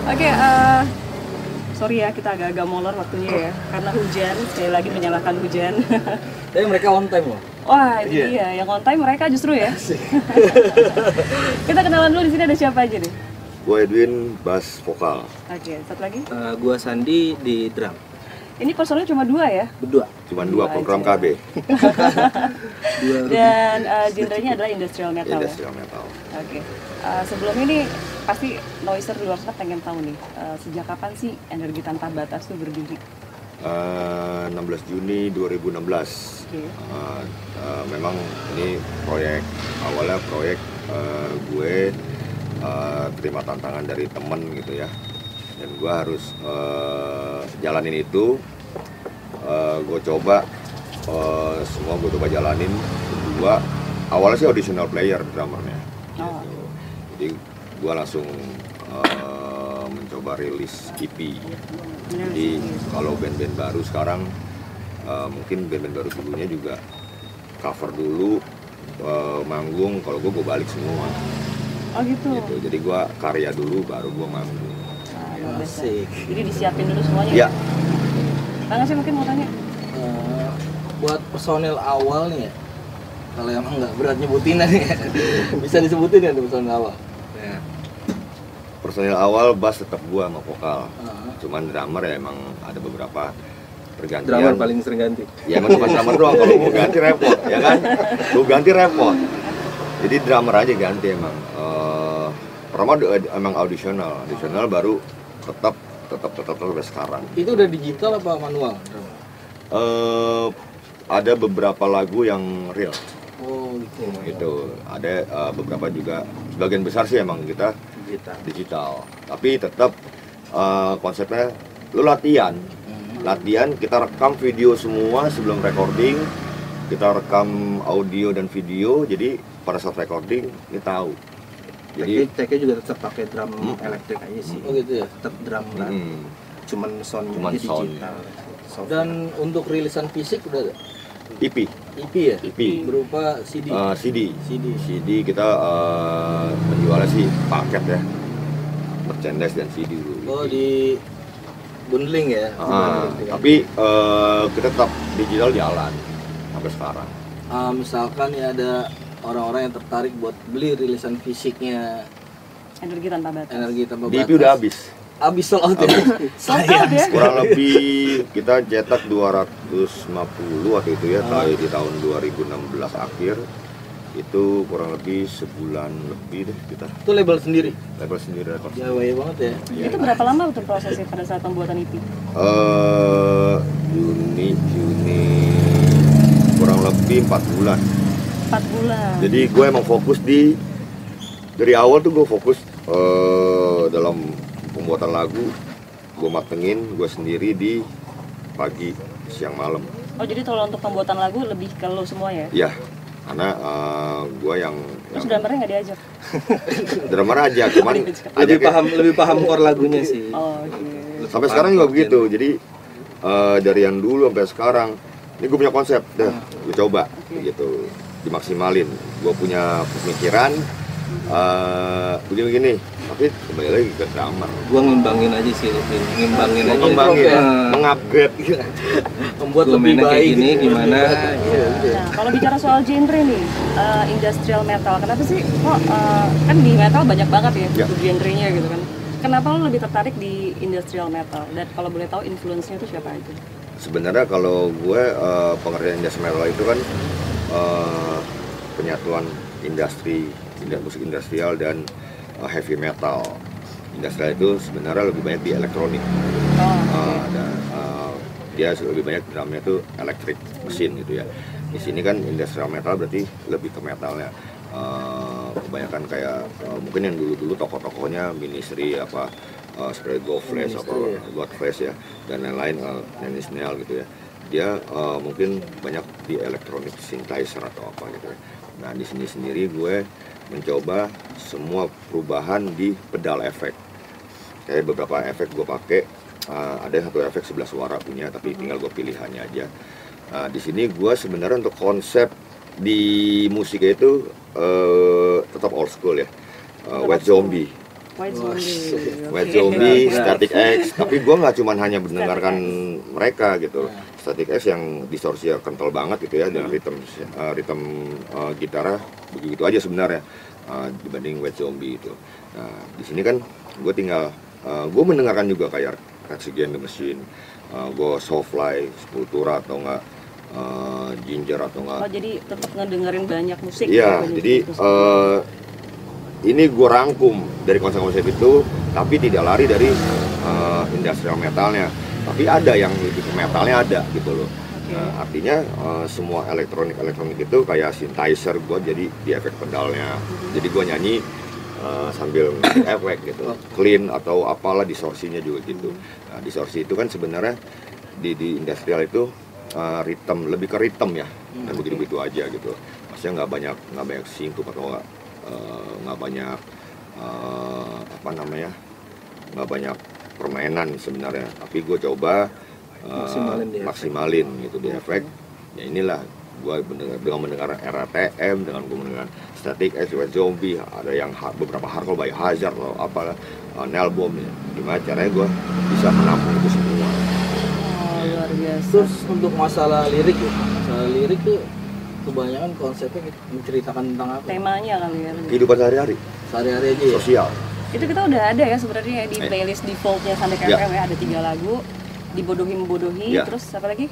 Oke, sorry ya kita agak-agak molor waktunya ya, karena hujan, sekali lagi menyalahkan hujan. Tapi mereka on time loh. Wah, itu dia, yang on time mereka justru ya. Kita kenalan dulu, di sini ada siapa aja nih? Gue Edwin, bass vokal. Oke, satu lagi. Gua Sandi di drum. Ini personil cuma dua ya? Berdua. Cuman dua program aja. KB, Dan genrenya adalah industrial metal ya? industrial metal. Oke, sebelum ini pasti noiser di luar sana pengen tahu nih, sejak kapan sih Energi Tanpa Batas itu berdiri? 16 Juni 2016. Oke. Memang ini awalnya proyek gue terima tantangan dari temen gitu ya, dan gue harus jalanin itu. Gue coba semua gue coba jalanin. Kedua, awalnya sih auditional player drummernya Oh. gitu. Jadi gue langsung mencoba rilis EP. Jadi kalau band-band baru sekarang, mungkin band-band baru dulunya juga cover dulu, manggung. Kalau gue balik semua. Oh gitu. Jadi gue karya dulu, baru gue manggung. Luar biasa. Asik. Jadi disiapin dulu semuanya. Ya, Kang sih mungkin mau tanya. Buat personil awal nih ya, kalau emang nggak berat nyebutin nih ya, bisa disebutin ya personil awal. Ya. personil awal bass tetap gue sama vokal. Cuman drummer ya emang ada beberapa pergantian. Drummer paling sering ganti. Ya emang cuma drummer doang, kalau mau ganti repot, ya kan? Lu ganti repot. Jadi drummer aja ganti emang. Pertama emang audisional baru tetap sampai sekarang. Itu udah digital apa manual? Ada beberapa lagu yang real. Oh gitu. Gitu. Ada beberapa juga, sebagian besar sih emang kita digital. Tapi tetap konsepnya lu latihan, kita rekam video semua sebelum recording, kita rekam audio dan video, jadi pada saat recording kita tahu. Jadi take-nya juga tetap pakai drum elektrik aja sih. Oh gitu ya, tetap drum lah. Cuman soundnya aja digital. Dan untuk rilisan fisik udah ada? EP ya? EP Berupa CD? CD kita menjualnya sih paket ya, merchandise dan CD dulu. Oh di bundling ya? Tapi kita tetap digital jalan sampai sekarang. Misalkan ya ada orang-orang yang tertarik buat beli rilisan fisiknya Energi Tanpa Batas. Di EP udah habis sold out ya? Sold out ya? Kurang lebih kita cetak 250 waktu itu ya, di tahun 2016 akhir. Itu kurang lebih sebulan lebih deh kita. Itu label sendiri? Label sendiri. Ya bahaya banget ya. Itu berapa lama tuh prosesnya pada saat pembuatan EP? Juni kurang lebih 4 bulan. 4 bulan. Jadi gue emang fokus dari awal tuh gue fokus dalam pembuatan lagu. Gue matengin gue sendiri di pagi, siang, malam. Oh jadi kalau untuk pembuatan lagu lebih ke lo semua ya? Ya, karena gue yang Terus drummernya nggak diajak? drummer aja, cuman lebih paham core lagunya sih. Oh oke. sampai sekarang juga begitu. Jadi dari yang dulu sampai sekarang, ini gue punya konsep, dah gue coba gitu, dimaksimalin. Gue punya pemikiran begini, tapi kembali lagi ke drummer. Gua ngimbangin aja sih, ngimbangin mengupgrade, membuat lebih baik kayak gini gimana. Nah kalau bicara soal genre nih, industrial metal, kenapa sih kok kan di metal banyak banget ya genre-nya gitu kan? Kenapa lo lebih tertarik di industrial metal? Dan kalau boleh tahu influence-nya itu siapa aja? Sebenarnya kalau gue pengertian industrial metal itu kan penyatuan musik industrial dan heavy metal. Industrial itu sebenarnya lebih banyak di elektronik. Dia lebih banyak drumnya itu elektrik mesin gitu ya. Di sini kan industrial metal berarti lebih ke metalnya. Kebanyakan kayak mungkin yang dulu tokoh-tokohnya Ministry apa seperti Godflesh atau Godflesh ya, dan lain-lain, Nine Inch Nails gitu ya. Dia mungkin banyak di elektronik synthesizer atau apa gitu ya. Nah di sini sendiri gue mencoba semua perubahan di pedal efek. Kayak beberapa efek gue pakai, ada satu efek 11 suara punya, tapi tinggal gue pilihannya aja. Di sini gue sebenarnya untuk konsep di musik itu tetap old school ya, White Zombie. White Zombie. White Oke. Zombie, Static X, tapi gue nggak cuma hanya mendengarkan mereka gitu. Static X yang distorsinya kental banget gitu ya, dan ritme gitarnya begitu aja sebenarnya dibanding White Zombie itu. Nah di sini kan gue tinggal gue mendengarkan juga kayak Rage Against the Machine, gue Soulfly, Sepultura atau enggak Ginger atau enggak. Oh jadi tetap ngedengerin banyak musik. Iya, ya, jadi ini gue rangkum dari konsep-konsep itu, tapi tidak lari dari industrial metalnya. Tapi ada yang lebih ke metalnya ada gitu loh. Nah, artinya semua elektronik itu kayak synthesizer gue jadi di efek pedalnya. Jadi gue nyanyi sambil efek gitu, clean atau apalah distorsinya juga gitu. Nah, distorsi itu kan sebenarnya di industrial itu lebih ke ritme ya, dan begitu aja gitu. Maksudnya nggak banyak singkup atau nggak banyak nggak banyak permainan sebenarnya. Tapi gue coba maksimalin gitu di efek. Ya inilah gue dengan mendengar RATM, dengan gue mendengar Static X, White Zombie, ada yang beberapa hardcore by Hazard atau apalah, Nailbomb ya. Gimana caranya gue bisa menampung itu semua. Luar biasa. Terus untuk masalah lirik tuh kebanyakan konsepnya menceritakan tentang apa? Temanya kali ya. Kehidupan sehari-hari, Sehari-hari aja ya? sosial. Itu kita udah ada ya sebenarnya di playlist defaultnya Sandik FM ya, ada 3 lagu. Dibodohi, Ya. terus apa lagi?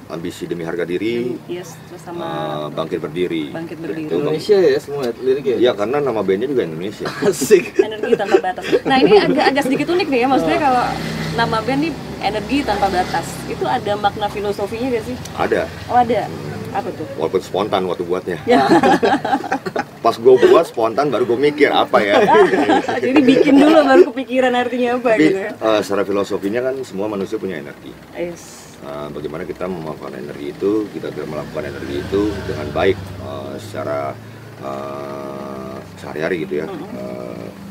Ambisi demi harga diri, Yes, terus sama bangkit berdiri. Bangkit Berdiri. Itu Indonesia ya semua liriknya? Iya, karena nama bandnya juga Indonesia. Asik. Energi Tanpa Batas. Nah ini agak sedikit unik nih ya, maksudnya kalau nama band nih Energi Tanpa Batas, itu ada makna filosofinya gak sih? Ada, Oh ada. Apa tuh? walaupun spontan waktu buatnya. Ya. Pas gue buat spontan baru gue mikir apa ya. Jadi bikin dulu baru kepikiran artinya apa Tapi gitu ya. secara filosofinya kan semua manusia punya energi. Yes. Bagaimana kita memanfaatkan energi itu, kita melakukan energi itu dengan baik secara sehari-hari gitu ya.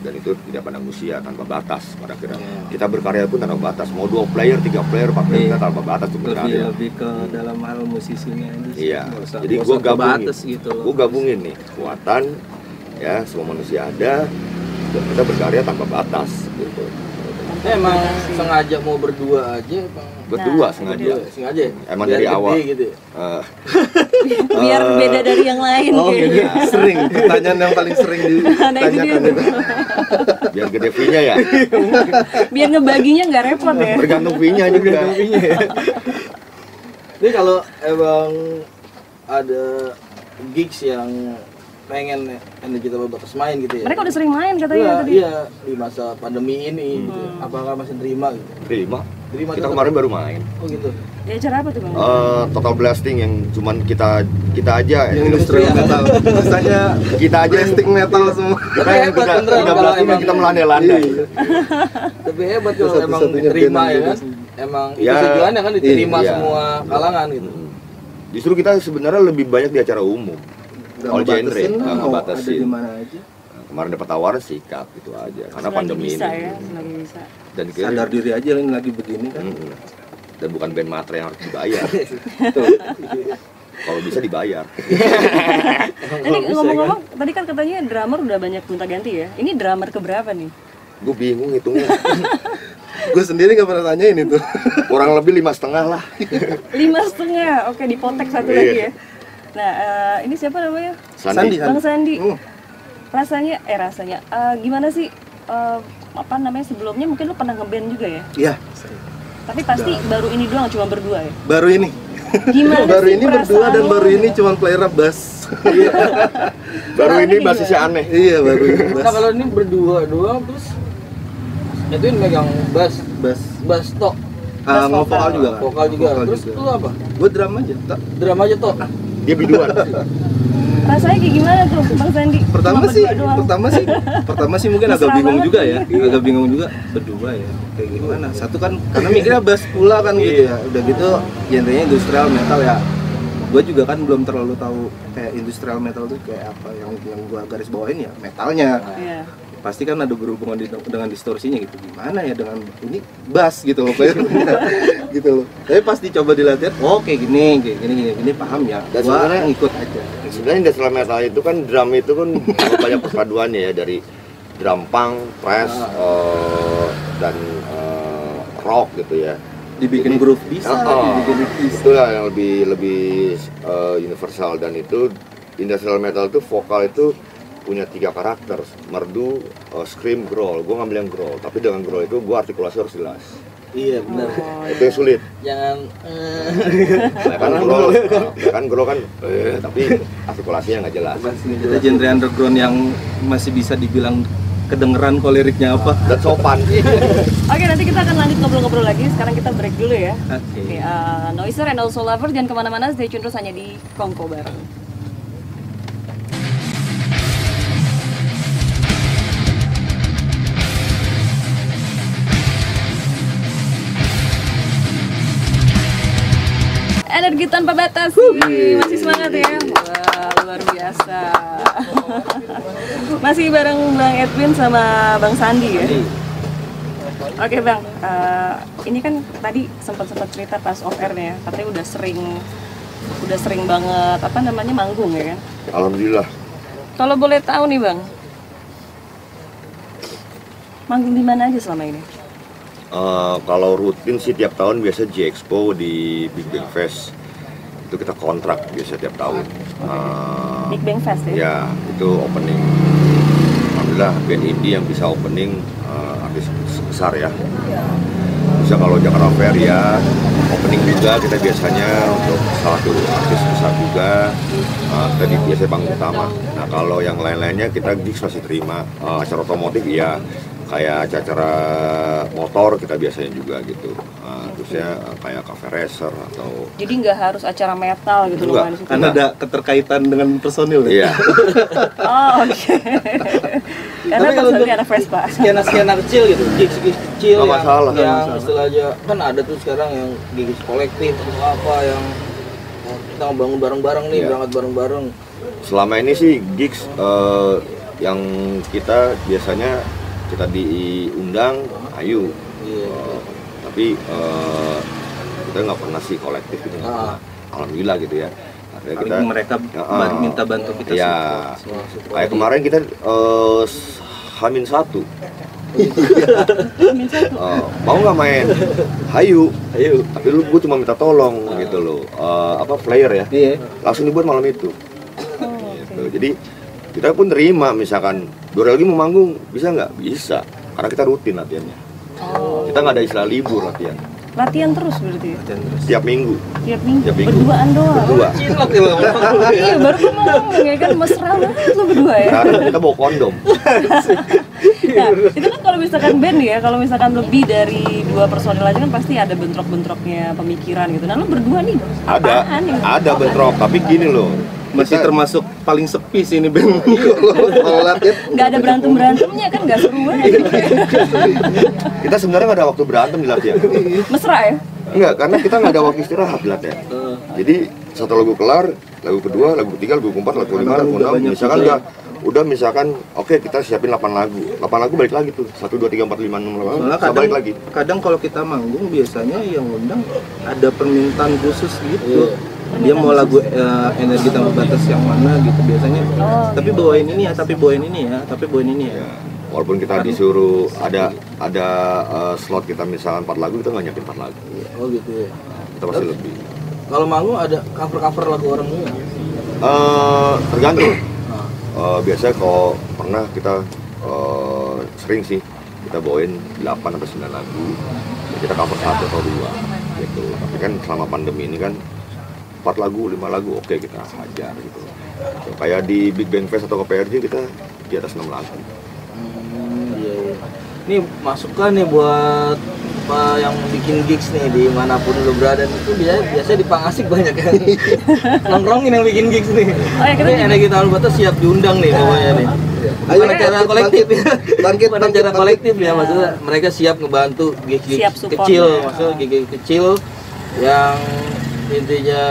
Dan itu tidak pandang usia, tanpa batas pada akhirnya. Kita berkarya pun tanpa batas, mau 2 player, 3 player, 4 player, kita tanpa batas untuk berkarya. Lebih ke dalam hal musisinya aja sih. Iya, Nggak usah- jadi nggak gue usah gabungin, kebatas gitu loh. gue gabungin nih kekuatan ya, semua manusia ada, dan kita berkarya tanpa batas gitu. Emang sengaja mau berdua aja Bang? Berdua Nah, sengaja. Sengaja ya? Emang Biar dari gede awal. gitu ya? Biar beda dari yang lain Oh, gitu. gitu. Sering, pertanyaan yang paling sering Nah itu dia ditanyakan tuh. itu. Biar gede fee-nya ya, Biar ngebaginya nggak repot ya. bergantung fee-nya juga. Jadi kalau emang ada gigs yang pengen Energi Tanpa Batas main gitu ya? Mereka udah sering main katanya Iya, tadi. iya, di masa pandemi ini gitu. Apakah masih terima gitu? Terima. Terima Kita tetap? kemarin baru main. Oh gitu. Ya acara apa tuh Bang? Total Blasting yang cuman kita aja Yang industrial metal. Misalnya kita aja plastic metal semua. kita Tapi hebat beneran kalau blasting emang- kita melandai-landai. Tapi hebat kalau Itu emang satu-satunya diterima band ya yang kan? gitu. Emang itu Ya, tujuannya kan diterima iya. semua kalangan gitu. Justru kita sebenarnya lebih banyak di acara umum. Nggak All genre, ngebatasin, nggak mau ngebatasin. ada di mana aja. Nah, kemarin dapat tawaran sikat gitu aja karena Selagi pandemi bisa ini. ya, selagi bisa. Dan Sadar diri aja lah ini lagi begini kan. Dan bukan band matre yang harus dibayar. Kalau bisa dibayar. Tadi ngomong-ngomong, tadi kan katanya drummer udah banyak gonta-ganti ya. Ini drummer keberapa nih? Gue bingung hitungnya. Gue sendiri nggak pernah tanyain itu. Kurang lebih 5,5 lah. 5,5. Oke, dipotek satu Iya. lagi ya. Nah, ini siapa namanya? Sandi. Bang Sandi. Hmm. Rasanya gimana sih apa namanya sebelumnya mungkin lu pernah ngeband juga ya? Iya, Tapi pasti baru ini doang cuma berdua ya. baru ini. Gimana baru sih ini berdua perasaan dan lu? baru ini cuma player bass. Baru ini Gimana? basisnya aneh. Iya, baru ini Nah bass. kalau ini berdua doang terus Edwin megang bass, Bass. tok, Bass Mau vokal. vokal juga kan? vokal juga. Terus lu apa? Gue drum aja. Drum aja tok. Dia biduan. Rasanya kayak gimana tuh Bang Sandi? Pertama Cuma sih, berdua doang. pertama sih mungkin agak Mesra bingung banget juga sih. ya. Agak bingung juga berdua ya. Kayak gimana? Satu kan karena mikirnya bass pula kan gitu ya. Udah gitu genrenya industrial metal ya. Gue juga kan belum terlalu tahu kayak industrial metal tuh kayak apa, yang gue garis bawain ya metalnya. Pasti kan ada berhubungan dengan distorsinya gitu, gimana ya dengan ini bass gitu loh gitu loh. Tapi pasti coba dilatih, oh kayak gini paham ya. Dan gua sebenarnya ngikut aja. Sebenarnya industrial metal itu kan drum itu kan banyak perpaduannya ya, dari drum punk, thrash, dan rock gitu ya. Dibikin groove bisa, dibikin itu lah yang lebih universal. Dan itu industrial metal itu vokal itu punya 3 karakter, merdu, scream, growl. Gue ngambil yang growl, tapi dengan growl itu gue artikulasi harus jelas. Iya benar. Itu yang sulit. Jangan kan growl kan, tapi artikulasinya nggak jelas. Kita genre underground yang masih bisa dibilang kedengeran kok liriknya apa dan sopan. Oke, nanti kita akan lanjut ngobrol-ngobrol lagi. Sekarang kita break dulu ya. Oke. Noiser and also Lover, jangan kemana-mana, stay tune terus hanya di Kongko bareng. Energi tanpa batas, masih semangat ya, wah luar biasa. Masih bareng Bang Edwin sama Bang Sandi ya. Oke Bang, ini kan tadi sempat cerita pas off air nih ya, katanya udah sering banget manggung ya kan? Alhamdulillah. Kalau boleh tahu nih Bang, manggung di mana aja selama ini? Kalau rutin sih tiap tahun biasa J-Expo di Big Bang Fest, itu kita kontrak biasa tiap tahun. Big Bang Fest ya? Ya, itu opening. Alhamdulillah band indie yang bisa opening artis besar ya. Bisa kalau Jakarta Fair ya opening juga kita biasanya untuk salah satu artis besar juga. Kita biasa panggung utama. Nah kalau yang lain-lainnya kita gigs masih terima. Acara otomotif ya, kayak acara motor kita biasanya juga gitu. Terusnya kayak cafe racer atau. Jadi nggak harus acara metal gitu loh kan? Karena ada keterkaitan dengan personil ya. Iya. Oh oke. Karena personilnya anak Vespa. skena kecil gitu, gigs kecil Nggak masalah. yang istilahnya kan ada tuh sekarang yang gigs kolektif atau apa yang kita bangun bareng-bareng nih, berangkat bareng-bareng. Selama ini sih gigs yang kita biasanya kita diundang, ayo. Tapi kita nggak pernah sih kolektif gitu. Alhamdulillah gitu ya. Kita mereka minta bantu kita ya. Kayak kemarin kita Hamin 1. Mau nggak main? Hayu. Tapi gue cuma minta tolong gitu loh. Flyer ya. Langsung dibuat malam itu. Gitu. Jadi kita pun terima, misalkan 2 hari lagi mau manggung, bisa nggak? Bisa, karena kita rutin latihannya. Kita nggak ada istilah libur latihan. Latihan terus berarti? Tiap minggu. Berduaan doang? Berdua. Iya, baru gue mau ngomong ya kan, mesra banget lo berdua ya? Karena kita bawa kondom. Nah, itu kan kalau misalkan band ya, kalau misalkan lebih dari 2 personil aja kan pasti ada bentrok-bentroknya pemikiran gitu. Nah lo berdua nih, ada bentrok, tapi gini loh, masih termasuk paling sepi sih ini band. Kalau latihan nggak ada berantemnya kan, nggak seru banget. Kita sebenarnya nggak ada waktu berantem di latihan. Mesra ya? Enggak, karena kita nggak ada waktu istirahat di latihan. Jadi satu lagu kelar, lagu kedua, lagu ketiga, lagu keempat, lagu kelima, lagu enam, misalkan udah misalkan oke, kita siapin 8 lagu balik lagi tuh 1, 2, 3, 4, 5, 6, 8 balik lagi. Kadang kalau kita manggung biasanya yang undang ada permintaan khusus gitu. Dia mau lagu energi tanpa batas yang mana gitu biasanya. Tapi bawain ini ya, tapi bawain ini ya. Walaupun kita disuruh ada slot kita misalkan 4 lagu, kita nggak nyiapin 4 lagu. Oh gitu ya. Kita pasti lebih. Kalau manggung ada cover lagu orang juga? Tergantung. Biasanya kalau pernah kita sering sih kita bawain 8 atau 9 lagu, kita cover 1 atau 2 gitu. Tapi kan selama pandemi ini kan 4 lagu, 5 lagu oke kita hajar gitu. Kayak di Big Bang Fest atau KPRJ kita di atas 6 lagu. Iya. Ini masukan nih buat yang bikin gigs nih dimanapun lu berada, itu biasanya di Pangasik banyak kan nongkrongin yang bikin gigs nih. Ini energi tanpa batas siap diundang nih pokoknya nih. Bukan acara kolektif ya, bukan acara kolektif ya, maksudnya mereka siap ngebantu gigs kecil, maksudnya gigs kecil yang intinya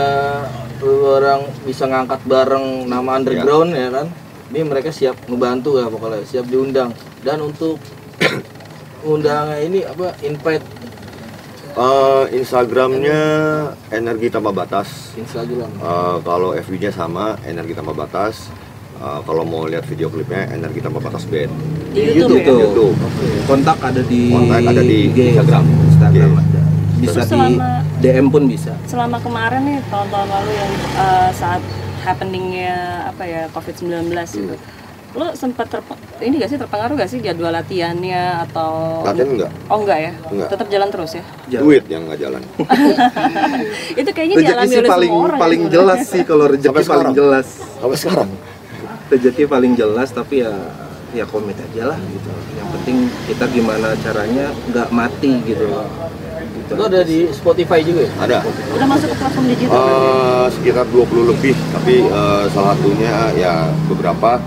orang bisa ngangkat bareng nama underground ya kan. Ini mereka siap ngebantu ya pokoknya, siap diundang. Dan untuk undangan ini apa invite Instagramnya Energi Tanpa Batas. Instagram. Kalau FB-nya sama Energi Tanpa Batas. Kalau mau lihat video klipnya Energi Tanpa Batas Band. Di YouTube, YouTube. ya? YouTube. Kontak ada di Instagram. Instagram Iya. ada. Bisa Terus di DM pun bisa. Selama kemarin nih tahun-tahun lalu yang saat happeningnya apa ya COVID-19 gitu, lo sempat ini gak sih terpengaruh gak sih jadwal latihannya atau Latihan enggak? Oh enggak ya, Enggak. tetap jalan terus ya. Duit yang nggak jalan. Itu kayaknya Rezeki dialami sih oleh paling semua orang ya paling sebenarnya. jelas sih kalau rezeki Sampai paling sekarang. jelas. Sampai sekarang. Rezeki paling jelas tapi ya komit aja lah gitu. Yang penting kita gimana caranya nggak mati gitu. Itu ada di Spotify juga ya? Ada. Udah masuk ke platform digital berarti ya? Sekitar 20 lebih, tapi salah satunya ya beberapa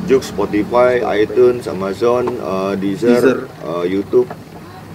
Joox, Spotify, iTunes, Amazon, Deezer, YouTube.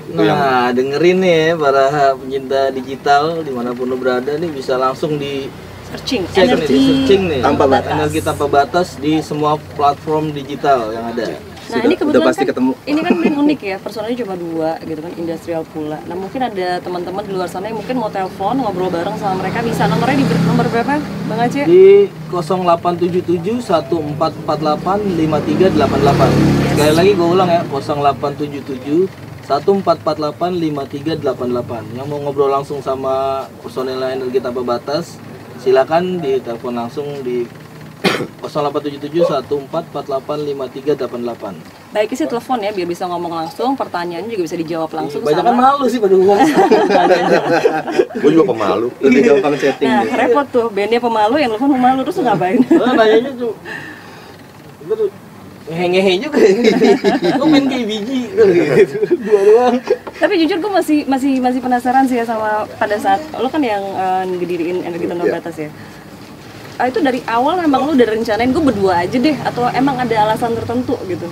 Itu yang Nah, dengerin nih ya para pencinta digital dimanapun lo berada nih bisa langsung di searching cek nih, di searching nih Tanpa batas. Energi Tanpa Batas di semua platform digital yang ada. Nah Sudah- ini kebetulan udah pasti kan, ketemu. ini kan band unik ya, personalnya cuma 2 gitu kan, industrial pula. Nah mungkin ada teman-teman di luar sana yang mungkin mau telepon, ngobrol bareng sama mereka, bisa nomornya di nomor berapa Bang Aceh? Di 0877 1448 5388. Sekali lagi gue ulang ya, 0877 1448 5388. Yang mau ngobrol langsung sama personel Energi Tanpa Batas, silakan ditelepon langsung di 0877 1448 5388. Baiknya sih telepon ya, biar bisa ngomong langsung, pertanyaannya juga bisa dijawab langsung Banyak kan sama. malu sih pada gua. gue juga pemalu. Lebih gampang setting. Nah gitu. repot tuh, bandnya pemalu, yang telepon pemalu, terus lu ngapain? Nanyanya tuh, gue tuh ngehe juga. Gue main kayak biji gitu. Dua doang. Tapi jujur gue masih penasaran sih ya sama pada saat lo kan yang ngediriin Energi Tanpa Batas ya. Itu dari awal emang lu udah rencanain gue berdua aja deh, atau emang ada alasan tertentu gitu?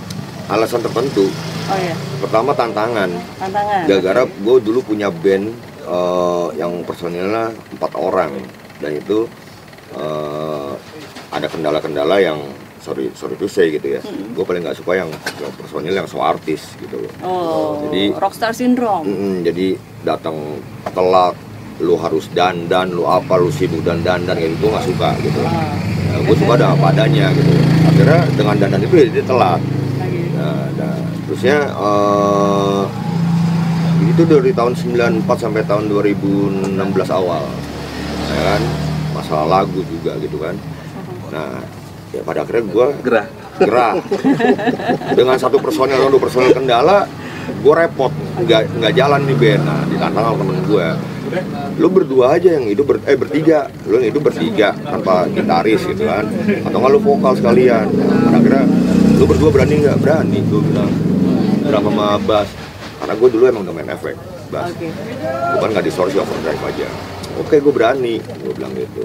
Alasan tertentu. Oh iya, Pertama tantangan. tantangan. Gara-gara gue dulu punya band yang personilnya 4 orang dan itu ada kendala-kendala yang sorry to say gitu ya. Gue paling nggak suka yang personil yang so artis gitu loh. Oh, Jadi- rockstar syndrome. Jadi datang telat, lu harus dandan, lu sibuk dandan kayak gitu, gue nggak suka gitu. Gue suka dengan apa adanya gitu. Akhirnya dengan dandan itu ya dia telat. Lagi. Nah, terusnya itu dari tahun 94 sampai tahun 2016 awal, ya kan, masalah lagu juga gitu kan. Nah, ya pada akhirnya gue gerah dengan satu personel atau 2 personel kendala, gue repot, nggak jalan nih band. Nah, ditantang sama temen gue, lu berdua aja yang hidup bertiga, lu yang hidup bertiga tanpa gitaris gitu kan, atau nggak lu vokal sekalian. Pada akhirnya lu berdua berani nggak? Berani, gue bilang. Berapa sama bass, karena gue dulu emang udah main efek bass, Oke. bukan nggak distorsi, overdrive aja. Oke, gue berani, gue bilang gitu.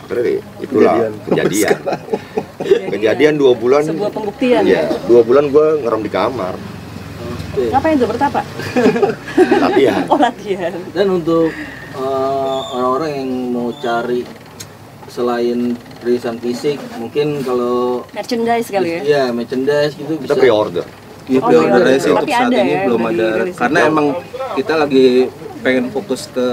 Akhirnya itulah kejadian 2 bulan. Sebuah pembuktian Iya, ya. 2 bulan gue ngerem di kamar, Ngapain tuh bertapa? latihan. Oh latihan. Dan untuk orang-orang yang mau cari selain rilisan fisik, mungkin kalau Merchandise kali ya. iya merchandise gitu Kita bisa. pre-order. Di Oh, pre-order pre-order. aja sih untuk Tapi saat ada ini ya, belum udah ada dirilis. karena emang kita lagi pengen fokus ke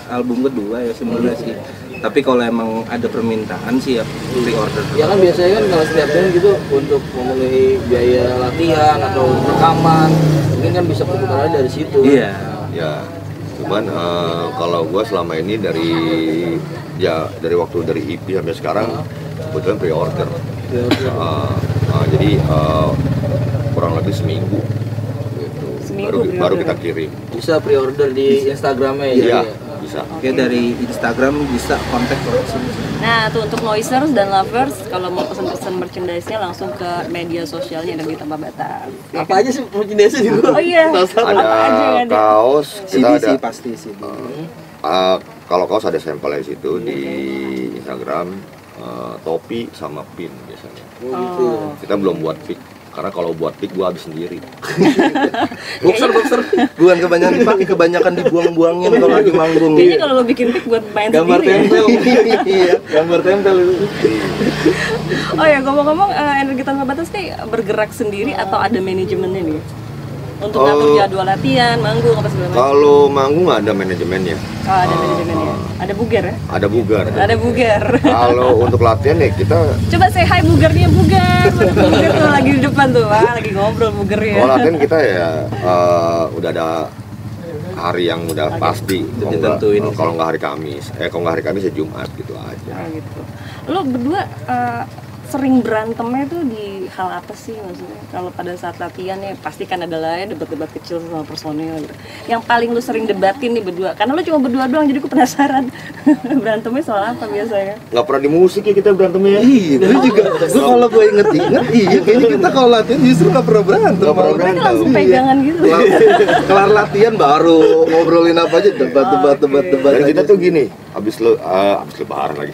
album kedua ya sebenarnya sih. Tapi kalau emang ada permintaan sih ya pre-order. Ya kan biasanya kan kalau setiap band gitu untuk memenuhi biaya latihan atau rekaman, mungkin kan bisa perputarannya dari situ. Iya. Ya, cuman kalau gue selama ini dari waktu dari EP sampai sekarang kebetulan pre-order. Jadi kurang lebih seminggu gitu. Seminggu baru pre-order. kita kirim. Bisa pre-order di Instagramnya ya. Iya, ya. bisa. Oke, dari Instagram bisa kontak langsung. Nah, tuh untuk noisers dan lovers, kalau mau pesan-pesan merchandise-nya langsung ke media sosialnya Energi Tanpa Batas. Ya Apa aja sih merchandise juga? Oh iya. Ada Apa aja yang ada? kaos, kita CD ada sih pasti sih. kalau kaos ada sampelnya di situ di Instagram, topi sama pin biasanya. Oh, gitu. Oh. Kita belum buat pick. Karena kalau buat pick gue habis sendiri. boxer bukan kebanyakan dipakai, kebanyakan dibuang-buangin kalau lagi manggung. Kayaknya kalau lo bikin pick buat main Gambar sendiri tempel. Iya, gambar tempel itu. Oh ya, ngomong-ngomong Energi Tanpa Batas nih bergerak sendiri atau ada manajemennya nih? Untuk ngatur jadwal latihan, manggung apa segala macam? Kalau manggung nggak ada manajemennya. Oh, ada manajemennya. Ada bugar ya? Ada bugar. Ada bugar. Kalau untuk latihan ya kita. Coba say hi bugarnya, bugar. Bugar tuh lagi di depan tuh, lagi ngobrol bugarnya. Kalau latihan kita ya udah ada hari yang udah pasti. Ditentuin. Kalau nggak hari Kamis, kalau nggak hari Kamis ya Jumat gitu aja. Oh, gitu. Lo berdua sering berantemnya tuh di hal apa sih maksudnya? Kalau pada saat latihan ya pasti kan ada lah ya debat-debat kecil sama personil gitu. Yang paling lu sering debatin nih berdua, karena lu cuma berdua doang jadi gue penasaran. Berantemnya soal apa biasanya? Nggak pernah di musik ya kita berantemnya ya? Iya, gue juga. Gue kalau gue inget-inget, iya kayaknya kita kalau latihan justru nggak pernah berantem. Nggak pernah berantem. Mereka langsung pegangan gitu. Kelar latihan baru ngobrolin apa aja, debat. Dan kita tuh gini, habis lebaran lagi,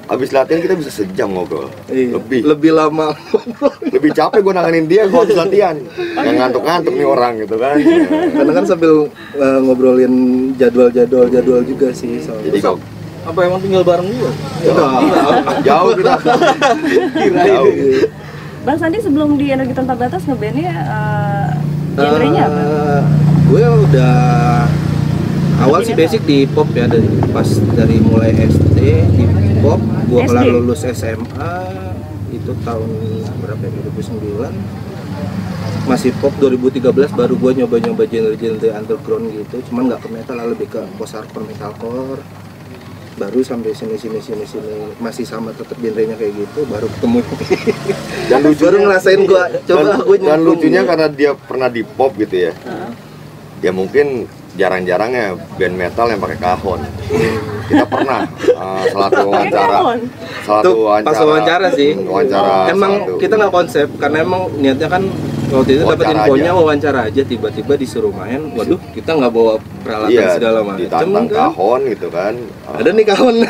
habis latihan kita bisa sejam ngobrol. Iya, Lebih lama. lebih capek gue nanganin dia kalau habis latihan. Yang ngantuk-ngantuk nih orang gitu kan. Karena kan sambil ngobrolin jadwal juga sih soalnya. Jadi kok Apa emang tinggal bareng juga? jauh kita. Jauh. Bang Sandi sebelum di Energi Tanpa Batas ngebandnya genrenya apa? Gue udah awal sih basic di pop ya, dari mulai SD di pop. Gue SD? kelar lulus SMA itu tahun berapa ya, 2009. Masih pop. 2013 baru gue nyoba genre underground gitu, cuman nggak ke metal, lebih ke post hardcore, metalcore. Baru sampai sini masih sama tetap genrenya kayak gitu, baru ketemu. Dan lucunya, baru ngerasain gue dan lucunya karena dia pernah di pop gitu ya. Ya mungkin jarang-jarangnya band metal yang pakai kahon. Kita pernah salah satu wawancara sih. Emang kita nggak konsep karena emang niatnya kan waktu itu dapat infonya wawancara aja, tiba-tiba disuruh main. Waduh, kita nggak bawa peralatan segala macam. Ditantang kahon gitu kan. Ada nih kahon.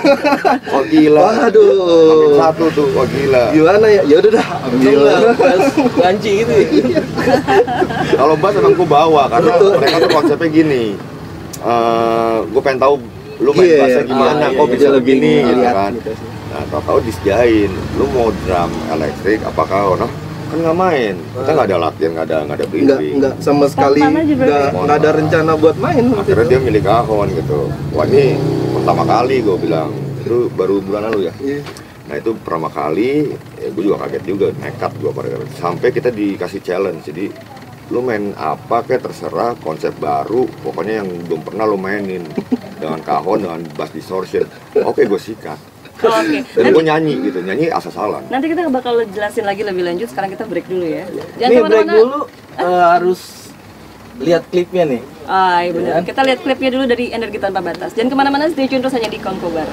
Oh gila. Waduh. Satu tuh, oh gila. Gimana ya? Ya udah dah, ambil. Banci gitu ya. Kalau bass emang gue bawa karena mereka tuh konsepnya gini. Gue pengen tahu lu main bassnya gimana, kok bisa begini gitu kan. Nah, tahu disediain. Lu mau drum elektrik apakah kan nggak main, kita nggak ada latihan, nggak ada briefing, nggak sama sekali, nggak ada rencana buat main. Akhirnya dia milih kahon gitu. Wah ini pertama kali gue bilang, itu baru bulan lalu ya. Nah itu pertama kali, ya gue juga kaget juga, nekat gue pada sampai kita dikasih challenge. Jadi lu main apa kayak terserah, konsep baru, pokoknya yang belum pernah lu mainin dengan kahon, dengan bass distortion. Oke, gue sikat. Oke. Dan gue nyanyi asal-asalan. Nanti kita bakal jelasin lagi lebih lanjut. Sekarang kita break dulu ya. Nih break dulu, harus lihat klipnya nih. Ah iya benar. Kita lihat klipnya dulu dari Energi Tanpa Batas. Jangan kemana-mana, stay tune terus hanya di Konkobar.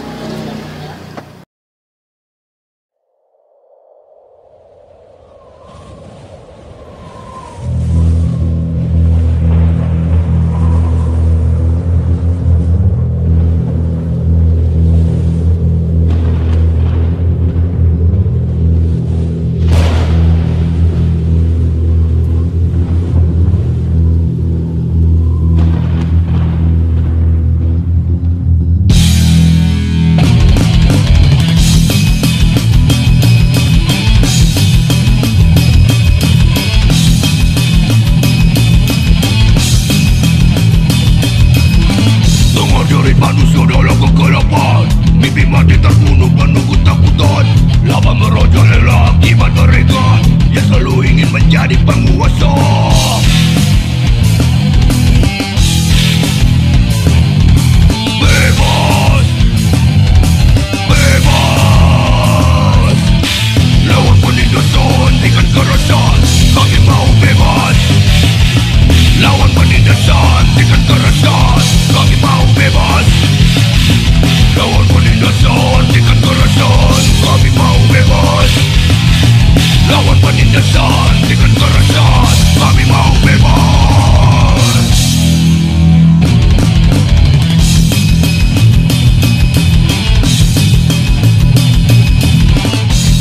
Manusia dalam kegelapan, mimpi mati terbunuh penuh ketakutan. Laba merajalela akibat mereka yang selalu ingin menjadi penguasa. Bebas, bebas. Lawan penindasan dengan kerasan, kami mau bebas. Lawan penindasan dengan kerasan, kami mau bebas. Lawan penindasan dengan kerasan, kami mau bebas. Lawan penindasan dengan kerasan, kami mau bebas.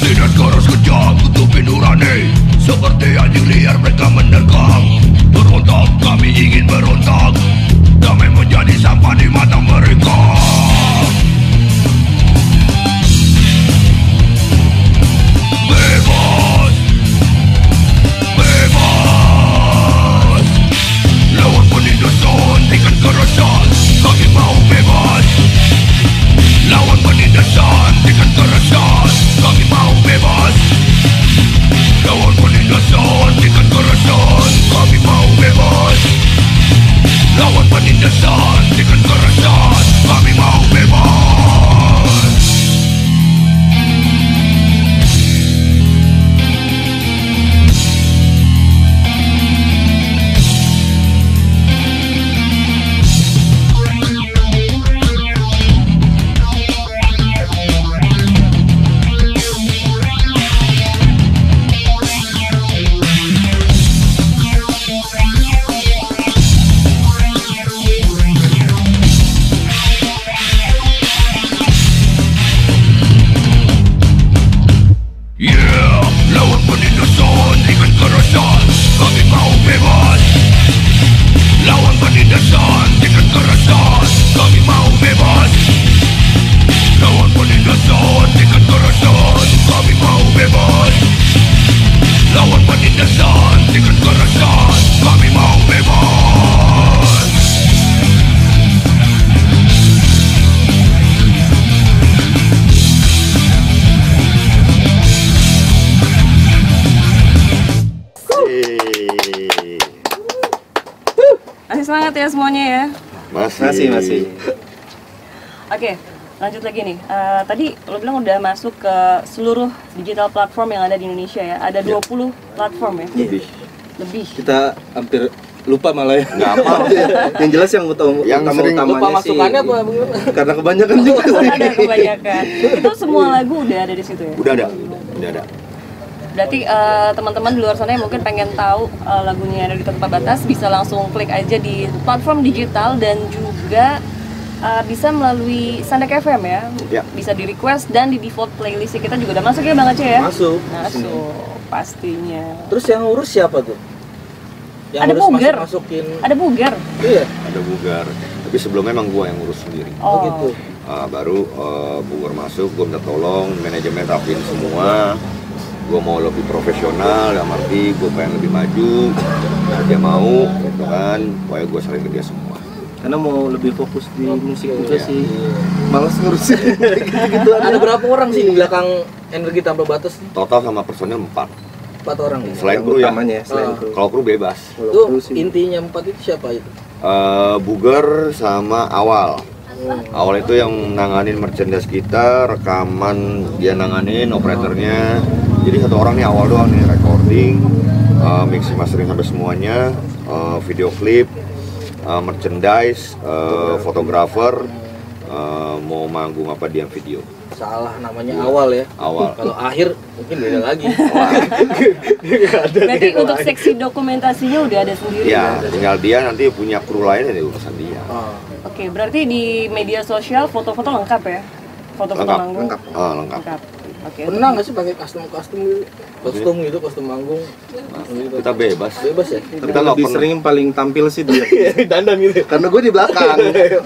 Tidak keras kejam tutupi nurani, hentikan kekerasan, kami mau bebas. Yeah, lawan penindasan, hentikan kekerasan, kami mau bebas. Lawan penindasan, hentikan kekerasan, kami mau bebas. Lawan penindasan, hentikan kekerasan, kami mau bebas. Lawan penindasan, hentikan kekerasan, kami mau bebas. Masih semangat ya semuanya ya. Masih. Oke, lanjut lagi nih. Tadi lo bilang udah masuk ke seluruh digital platform yang ada di Indonesia ya. Ada 20 platform ya. Lebih. Kita hampir lupa malah ya. Nggak apa. Yang jelas yang Yang sering utamanya Lupa masukannya sih, apa? karena kebanyakan juga sih. Ada kebanyakan. Itu semua lagu udah ada di situ ya. Udah ada. Berarti teman-teman di luar sana yang mungkin pengen tahu lagunya yang ada di Tanpa Batas bisa langsung klik aja di platform digital dan juga bisa melalui Sandek FM ya. Ya. Bisa di request dan di default playlist kita juga udah masuk ya Bang Aceh ya. Masuk. Masuk pastinya. Terus yang ngurus siapa tuh? Yang Ada harus Buger. masukin. Ada Buger. Iya. Ada Bugar. Tapi sebelumnya emang gua yang ngurus sendiri. Oh gitu. Baru Bugar masuk, gua minta tolong manajemen rapin semua. Gue mau lebih profesional, dalam arti gue pengen lebih maju, dia mau, gitu kan, pokoknya gue sering ke dia semua. Karena mau lebih fokus di musik juga Iya. sih. Males ngurusin gitu. Ada berapa orang sih di belakang Energi Tanpa Batas? Total sama personil 4. 4 orang ya? Selain Yang kru ya, utamanya, selain Ah. kru. kalau kru bebas. Kalau Itu kru sih intinya 4 itu siapa itu? Bugar sama Awal. Awal itu yang nanganin merchandise kita, rekaman dia nanganin, operatornya. Jadi satu orang nih Awal doang nih, recording, mixing mastering sampai semuanya, video klip, merchandise, fotografer, mau manggung apa dia video. Salah namanya Awal ya. Awal. Kalau akhir mungkin beda lagi. Berarti untuk seksi dokumentasinya udah ada sendiri. Ya, tinggal dia nanti punya kru lain ya urusan dia. Ah. Oke, berarti di media sosial foto-foto lengkap ya? Foto-foto Lengkap. manggung? lengkap. Lengkap. Lengkap. Oke. Pernah nggak sih pakai kostum gitu? Kostum manggung. Gitu. Kita bebas. Bebas ya? Tapi Kita nggak lebih pernah. sering paling tampil sih dia. Dandan gitu. Karena gue di belakang.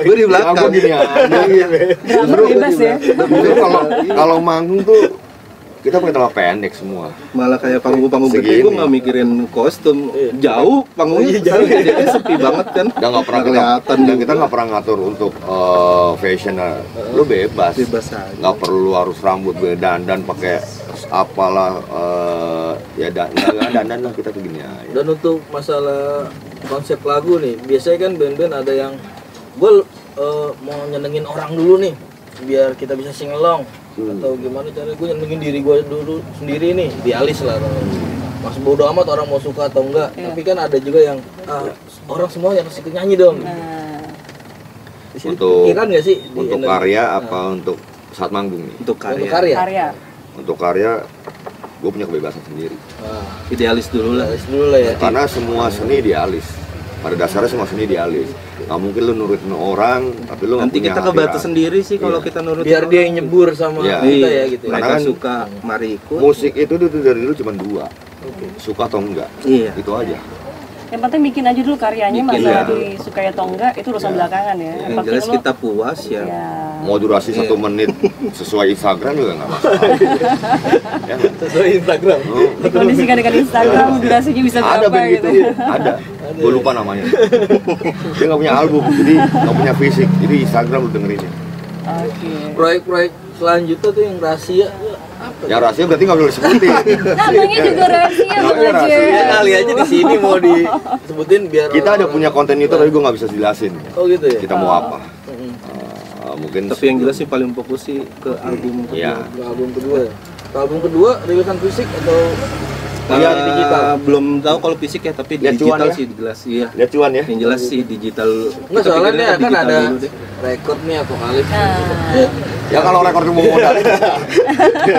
Gue di belakang. Aku gini ya. Drummer bebas ya? Justru kalau manggung tuh kita pakai celana pendek semua. Malah kayak panggung-panggung gede Segini. gue nggak mikirin kostum. Iya. Jauh panggungnya Jauh. jadi sepi banget kan. Udah nggak pernah Nggak kelihatan dan juga. kita nggak pernah ngatur untuk fashion. Lu bebas. Bebas aja. Nggak perlu harus rambut dandan pakai apalah ya dandan lah kita tuh gini aja. Dan untuk masalah konsep lagu nih, biasanya kan band-band ada yang gue mau nyenengin orang dulu nih, biar kita bisa sing along. Atau gimana caranya gue nyenengin diri gue dulu sendiri nih, dialis lah. Mas bodo amat orang mau suka atau enggak. Iya. Tapi kan ada juga yang orang semua yang harus ikut nyanyi dong. Nah, Di sini Untuk- pikiran nggak sih? di Untuk energi? karya apa untuk saat manggung nih? Untuk Untuk karya. karya. karya. Untuk karya gue punya kebebasan sendiri. Idealis dulu lah. Dialis dulu lah ya. Karena semua seni idealis. Pada dasarnya semua seni idealis. Nggak mungkin lu nurutin orang, tapi lu nggak Nanti punya kita kebatas hati sendiri sih kalau Iya. kita nurut. Biar dia yang nyebur sama Iya. kita ya gitu. Ya. Karena Mereka kan- suka, mari ikut. musik itu tuh dari dulu cuma dua, suka atau enggak, Iya. itu aja. Yang penting bikin aja dulu karyanya, Bikin, masalah iya. disukai atau enggak itu urusan belakangan ya. Yang penting jelas lo- kita puas ya. Ya. Mau durasi 1 menit sesuai Instagram juga nggak masalah. Ya nggak? Sesuai Instagram. Oh, Dikondisikan dengan Instagram durasinya bisa ada berapa band gitu. gitu, ada. Gue lupa namanya. Dia nggak punya album, jadi nggak punya fisik. Jadi Instagram lu dengerin. Oke. Proyek-proyek selanjutnya tuh yang rahasia apa? Yang rahasia berarti nggak boleh disebutin. Namanya juga rahasia Bang Namanya Aje. rahasia. Kali aja di sini mau disebutin biar Kita ada punya konten itu tapi gue nggak bisa jelasin. Oh gitu ya. Kita mau apa? Mungkin. Tapi yang jelas sih paling fokus sih ke album kedua. Iya. Ke album kedua ya. Ke album kedua rilisan fisik atau Iya, di digital. Belum tahu kalau fisik ya, tapi Lihat digital cuan ya? sih jelas. Iya. Lihat cuan ya. Yang jelas sih digital. enggak Kita soalnya pikirnya kan digital ada dulu deh. rekor nih Apokalips. Ya kalau rekor mau modal.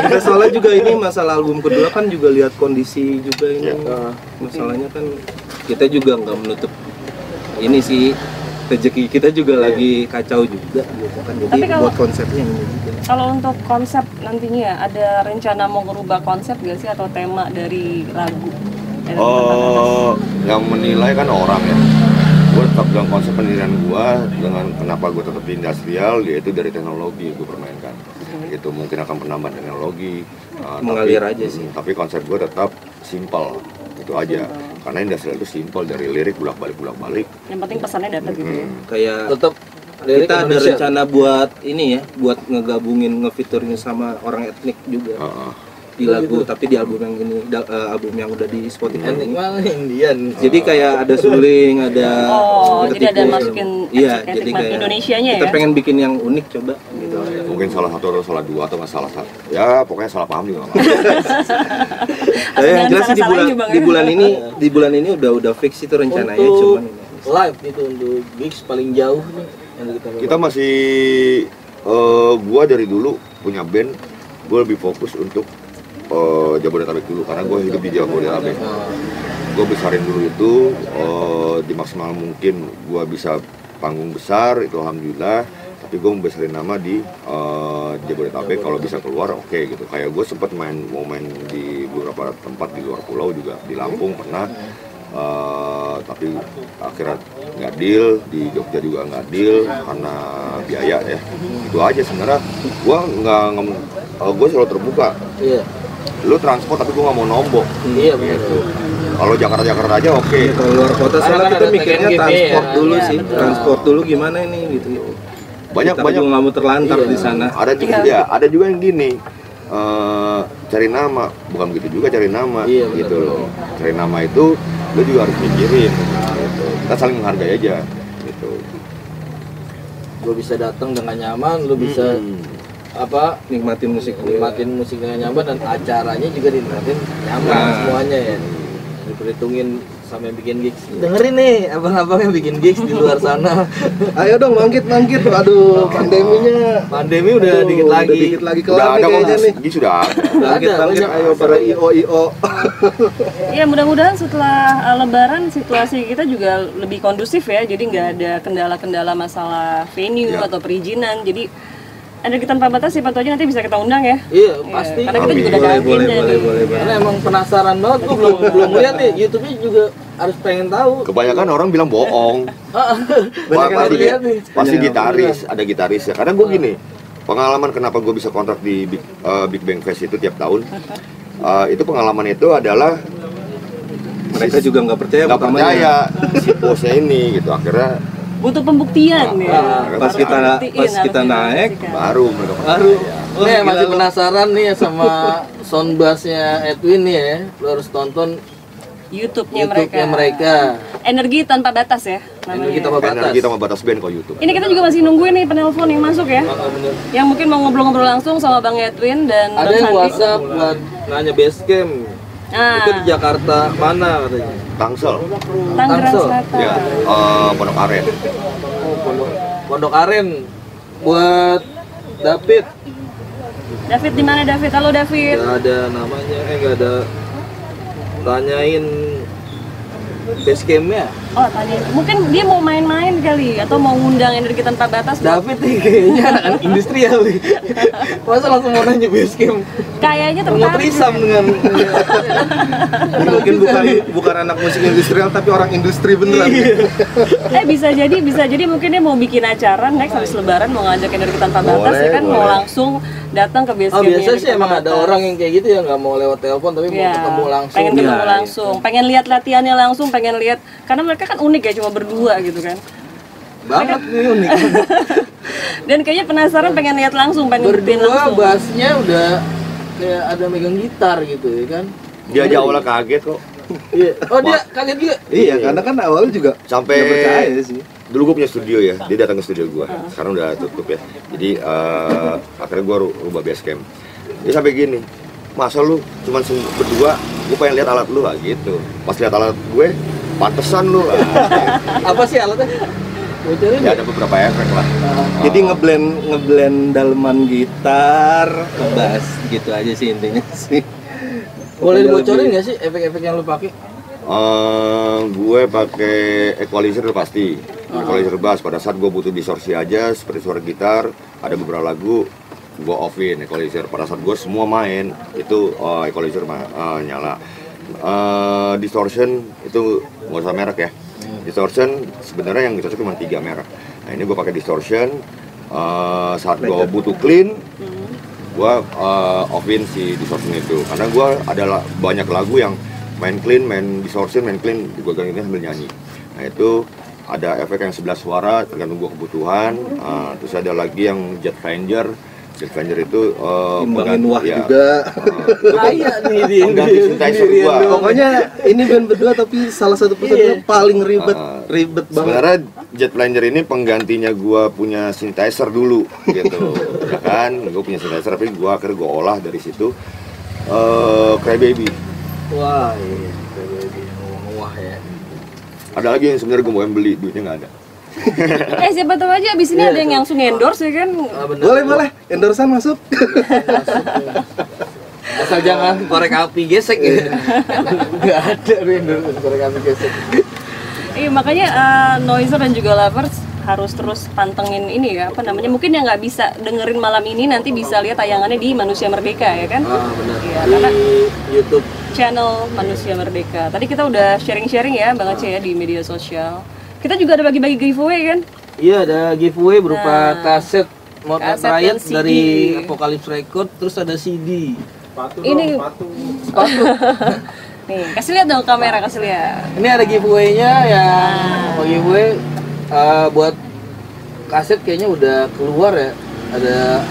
Nah, soalnya juga ini masalah album kedua kan juga lihat kondisi juga ini. Iya. Masalahnya kan kita juga nggak menutup ini sih, rezeki kita juga lagi kacau juga gitu kan. Jadi Tapi kalau- buat konsepnya ini juga. Kalau untuk konsep nantinya ada rencana mau merubah konsep gak sih atau tema dari lagu? Dari Oh, yang menilai kan orang ya. Gue tetap dalam konsep penilaian gue dengan kenapa gue tetap di industrial, yaitu dari teknologi gue permainkan. Itu mungkin akan penambahan teknologi. Mengalir aja sih. Tapi konsep gue tetap simpel, itu aja. Karena industrial itu simpel, dari lirik bolak-balik. Yang penting pesannya dapat gitu ya. Kayak Tetap lirik kita ada Indonesia. rencana buat ini ya, buat ngegabungin ngefeaturing sama orang etnik juga di lagu, tapi di album yang ini, album yang udah di Spotify Etnik ini. mana Indian. Jadi kayak ada suling, ada Jadi ada tikus. masukin Iya, etnik jadi kayak Indonesianya kita ya. pengen bikin yang unik coba gitu. Mungkin salah satu atau salah dua atau nggak salah satu. Ya pokoknya salah paham juga nggak apa-apa. Yang Jangan jelas sih salah-salahin ya, Bang, di ya. bulan ini udah fix itu rencananya, Untuk cuman ini. live itu untuk gigs paling jauh nih yang Kita masih, gua dari dulu punya band, gue lebih fokus untuk Jabodetabek dulu karena gue hidup di Jabodetabek. Gue besarin dulu itu di maksimal mungkin gue bisa panggung besar itu alhamdulillah. Tapi gue besarin nama di Jabodetabek, kalau bisa keluar oke gitu. Kayak gue sempat mau main di beberapa tempat di luar pulau juga, di Lampung pernah. Tapi akhirnya nggak deal, di Jogja juga nggak deal karena biaya ya. Itu aja sebenarnya. Gue selalu terbuka. Iya. Lu transport tapi gue nggak mau nombok. Iya benar. Gitu. Kalau Jakarta aja oke. Kalau luar kota Karena soalnya kan kita ada mikirnya TKNGB transport ya. dulu Iya, sih, betul. transport dulu gimana ini gitu. Banyak Kita juga nggak mau terlantar Iya. di sana. Ada juga ya, ada juga yang gini. Cari nama, bukan begitu juga cari nama, Iya, gitu benar. loh. Cari nama itu lu juga harus mikirin, gitu. Kita saling menghargai aja, gitu. Lu bisa datang dengan nyaman, lu bisa apa Nikmatin musik dulu. nikmatin musik dengan nyaman dan acaranya juga dinikmatin nyaman Nah. semuanya ya. Diperhitungin sama yang bikin gigs. Dengerin nih abang-abang yang bikin gigs di luar sana. Ayo dong bangkit. Aduh, pandeminya. Pandemi udah Aduh, dikit udah lagi. dikit lagi Udah kelar nih ada kok, kayaknya nih. Gi sudah ada. Bangkit, Ada, bangkit, banyak. ayo para IO. Ya mudah-mudahan setelah Lebaran situasi kita juga lebih kondusif ya. Jadi nggak ada kendala-kendala masalah venue Ya. atau perizinan. Jadi ada kita tanpa batas siapa tahu aja nanti bisa kita undang ya. Iya, Iya, pasti. Karena kita juga udah Boleh, kangen boleh, dari- boleh. Karena emang penasaran banget, gua belum lihat nih. YouTube-nya juga harus pengen tahu. Kebanyakan orang bilang bohong. Banyak yang pasti, lihat nih. pasti Banyak yang gitaris, ada gitaris ya. Karena gue gini, pengalaman kenapa gue bisa kontrak di Big Bang Fest itu tiap tahun, itu pengalaman itu adalah Mereka juga nggak percaya nggak pertamanya. percaya si bosnya ini gitu. Akhirnya Butuh pembuktian ya. Pas kita naik, baru mereka baru. Nih masih penasaran nih sama sound bass-nya Edwin nih ya. Lu harus tonton YouTube-nya YouTube-nya mereka. Energi tanpa batas ya namanya. Energi tanpa batas. energi tanpa batas band kok YouTube. Ini kita juga masih nungguin nih penelpon yang masuk ya. Bener. Yang mungkin mau ngobrol-ngobrol langsung sama Bang Edwin dan Ada Bang yang Sandi. WhatsApp buat nanya basecamp. Nah, Itu di Jakarta mana katanya? Tangsel, Tangerang Tangsel. Selatan. ya, Pondok Aren. Oh, Pondok Aren buat David. David di mana David? Halo David. Gak ada namanya, gak ada. Tanyain basecampnya. Oh tanya, mungkin dia mau main-main kali atau mau ngundang energi tanpa batas. David nih kayaknya anak industrial nih. Masa langsung mau nanya basecamp? Kayaknya Mau tertarik. trisam dengan Ini mungkin bukan anak musik industrial tapi orang industri beneran. Bisa jadi mungkin dia mau bikin acara next habis Lebaran mau ngajak energi tanpa batas Boleh, ya kan mau boleh. langsung datang ke base Oh campnya biasa Energi sih emang Tanpa ada Batas. orang yang kayak gitu ya nggak mau lewat telepon tapi mau Iya, ketemu langsung. pengen ketemu Ya, langsung, pengen lihat latihannya langsung, pengen lihat karena mereka kan unik ya cuma berdua gitu kan. banget nih unik. Dan kayaknya penasaran pengen lihat langsung, pengen ngertiin Berdua langsung. bassnya udah kayak ada megang gitar gitu ya kan. Dia aja awalnya kaget kok. Iya. Oh dia kaget juga. Iya, karena kan awalnya juga Sampai nggak percaya sih. dulu gue punya studio ya, dia datang ke studio gue. Sekarang udah tutup ya. Jadi akhirnya gue rubah base camp. Dia sampai gini, masa lu cuman berdua, gue pengen lihat alat lu lah gitu. Pas lihat alat gue, pantesan lu. Apa sih alatnya? Bocorin Ya ada beberapa efek lah. Jadi ngeblend daleman gitar, bass gitu aja sih intinya sih. Boleh dibocorin nggak sih efek-efek yang lu pakai? Gue pakai equalizer pasti, equalizer bass. Pada saat gue butuh distorsi aja, seperti suara gitar, ada beberapa lagu gue offin equalizer. Pada saat gue semua main itu equalizer nyala. Distortion itu nggak usah merek ya. Distortion sebenarnya yang cocok cuma 3 merek. Nah ini gue pakai distortion. Saat gue butuh clean, gue offin si distortion itu. Karena gue ada banyak lagu yang main clean, main distortion, main clean, gue ganti sambil nyanyi. Nah itu ada efek yang 11 suara tergantung gue kebutuhan. Terus ada lagi yang Jet Flanger. Jet Flanger itu Imbangin wah ya, juga. Kaya nih dia. pengganti synthesizer gue. Pokoknya ini band berdua tapi salah satu personilnya paling ribet banget. Sebenarnya Jet Flanger ini penggantinya gua punya synthesizer dulu gitu. Ya kan, gua punya synthesizer tapi gua akhirnya gua olah dari situ Crybaby. Wah, iya. Wah ya. Ada lagi yang sebenarnya gua mau beli, duitnya nggak ada. Siapa tahu aja abis ini ada yang langsung endorse ya kan. Boleh, endorsean masuk. Asal jangan korek api gesek ya. Nggak ada korek api gesek. Iya makanya Noiser dan juga Lovers harus terus pantengin ini ya, apa namanya, mungkin yang nggak bisa dengerin malam ini nanti bisa lihat tayangannya di Manusia Merdeka ya kan. Benar. Iya, Di karena YouTube. channel Manusia Merdeka. Tadi kita udah sharing-sharing ya Bang Aceh ya di media sosial. Kita juga ada bagi-bagi giveaway kan. Iya, ada giveaway berupa kaset Motorhead kaset Riot dan CD. dari Apocalypse Record, terus ada CD. Ini sepatu. Nih, kasih lihat dong kamera, kasih lihat. Ini ada giveaway-nya yang mau giveaway buat kaset kayaknya udah keluar ya. Ada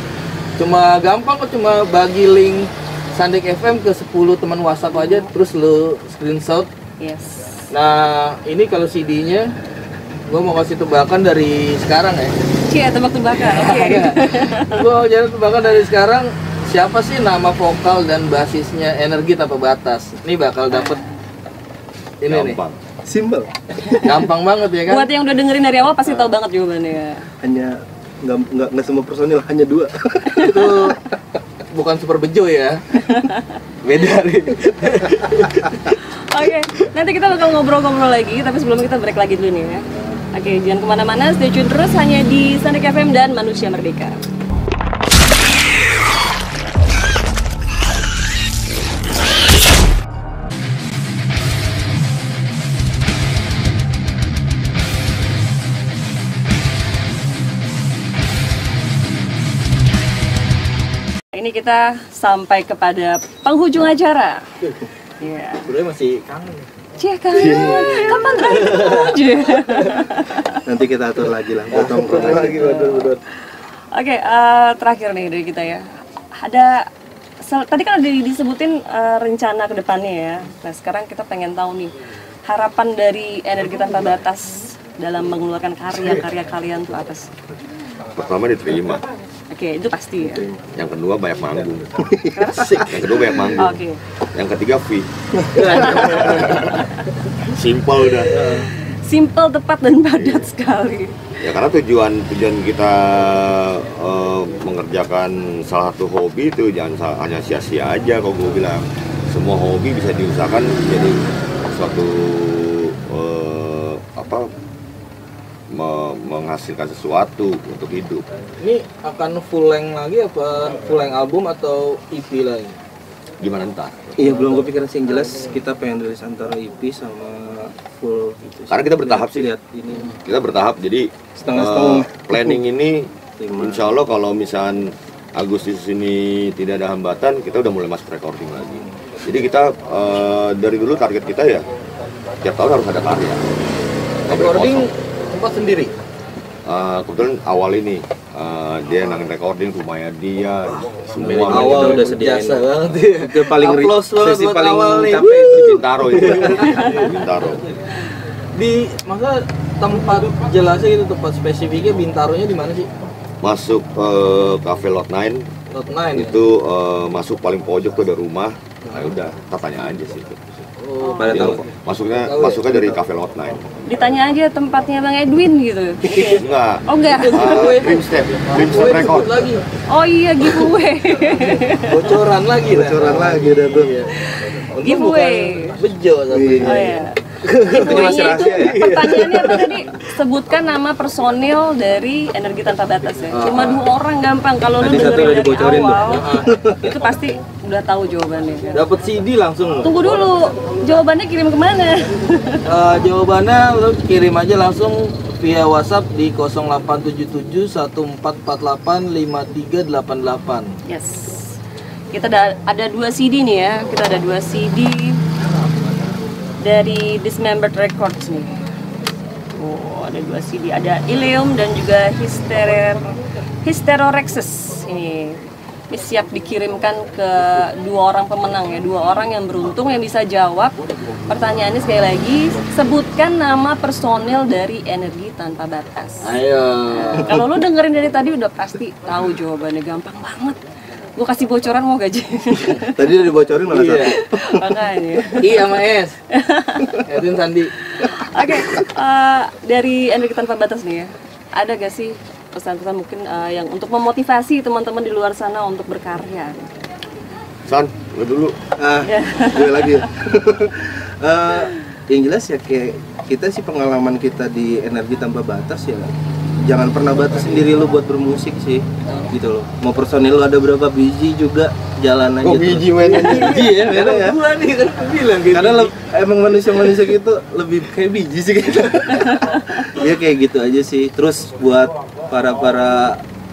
cuma gampang kok, cuma bagi link Sandek FM ke 10 teman WhatsApp aja, terus lu screenshot. Yes. Nah, ini kalau CD-nya gue mau kasih tebakan dari sekarang ya. Cie, tebak-tebakan. Oke. Gue mau jadi tebakan dari sekarang. Siapa sih nama vokal dan basisnya Energi Tanpa Batas? Ini bakal dapet ini Gampang. Simpel. nih. Gampang banget ya kan? Buat yang udah dengerin dari awal pasti tahu banget jawabannya. Hanya nggak semua personil, hanya 2. Itu bukan super bejo ya. Beda nih. Oke, nanti kita bakal ngobrol-ngobrol lagi, tapi sebelum kita break lagi dulu nih ya. Oke, jangan kemana-mana, stay tune terus hanya di Sandek FM dan Manusia Merdeka. Ini kita sampai kepada penghujung acara. Iya. Sebenarnya masih kangen. Cie, kangen. Kapan terakhir ketemu aja? Nanti kita atur lagi lah, potong lagi. Oke, terakhir nih dari kita ya. Tadi kan ada disebutin rencana ke depannya ya. Nah, sekarang kita pengen tahu nih harapan dari Energi Tanpa Batas dalam mengeluarkan karya-karya kalian tuh apa sih? Pertama diterima. Oke, itu pasti ya. Yang kedua banyak manggung. Yang kedua banyak manggung. Oke. Yang ketiga fee. Simpel udah. Simple, tepat dan padat sekali. Ya karena tujuan kita mengerjakan salah satu hobi itu jangan hanya sia-sia aja. Kalau gue bilang semua hobi bisa diusahakan jadi suatu menghasilkan sesuatu untuk hidup. Ini akan full length lagi apa full length album atau EP lagi? Gimana ntar? Iya, belum kepikiran sih, yang jelas kita pengen rilis antara EP sama full gitu sih. Karena kita bertahap sih. Lihat ini. Kita bertahap, jadi Setengah-setengah. planning ini 5. insya Allah kalau misal Agustus ini tidak ada hambatan, kita udah mulai masuk recording lagi. Jadi kita dari dulu target kita ya tiap tahun harus ada karya. Nggak boleh Recording kosong. tempat sendiri. Kebetulan awal ini dia nangin recording rumahnya dia semua awal udah sediain. Jasa banget ya. Itu paling Applause banget sesi buat paling awal nih. capek di Bintaro itu. Di Bintaro. Di masa tempat jelasnya gitu, tempat spesifiknya Bintaronya di mana sih? Masuk Cafe Lot 9 Lot 9 itu masuk paling pojok tuh ada rumah. Nah udah, katanya aja sih itu. Oh, pada Dia tahu. masuknya dari Cafe Lot 9. Ditanya aja tempatnya Bang Edwin gitu. Enggak. Oh enggak. Dream Step Record. lagi. Oh iya, giveaway. Bocoran lagi lah. Bocoran lagi dah tuh. Untung Giveaway. bukan bejo tapi. Iya. Oh iya. Itu masih Giveaway-nya itu rahasia ya? pertanyaannya apa tadi? Sebutkan nama personil dari Energi Tanpa Batas ya. Cuma 2 orang gampang, kalau lu Tadi satu dengerin udah dari dibocorin tuh. awal itu pasti udah tahu jawabannya. Dapat CD langsung. Tunggu dulu, jawabannya kirim kemana? Jawabannya lu kirim aja langsung via WhatsApp di 0877 1448 5388. Yes. Kita ada 2 CD nih ya. Kita ada 2 CD dari Dismembered Records nih. Oh, ada 2 CD. Ada Ileum dan juga Hysterorexis. Ini siap dikirimkan ke 2 orang pemenang ya. 2 orang yang beruntung yang bisa jawab. Pertanyaannya sekali lagi, sebutkan nama personil dari Energi Tanpa Batas. Ayo. Kalau lu dengerin dari tadi udah pasti tahu jawabannya, gampang banget. Gue kasih bocoran mau gaji. Tadi udah dibocorin malah Iya. Makanya. Iya, Mas. Edwin Sandi. Oke, dari Energi Tanpa Batas nih ya, ada gak sih pesan-pesan mungkin yang untuk memotivasi teman-teman di luar sana untuk berkarya? San, lu dulu. Gue lagi ya. Yang jelas ya kayak kita sih, pengalaman kita di Energi Tanpa Batas ya, jangan pernah batasin diri lu buat bermusik sih, gitu loh. Mau personil lu ada berapa biji juga jalan aja. Kok biji mainnya? Biji ya, beda ya. Gua nih kan bilang gitu. Karena emang manusia-manusia gitu lebih kayak biji sih gitu. Ya kayak gitu aja sih. Terus buat para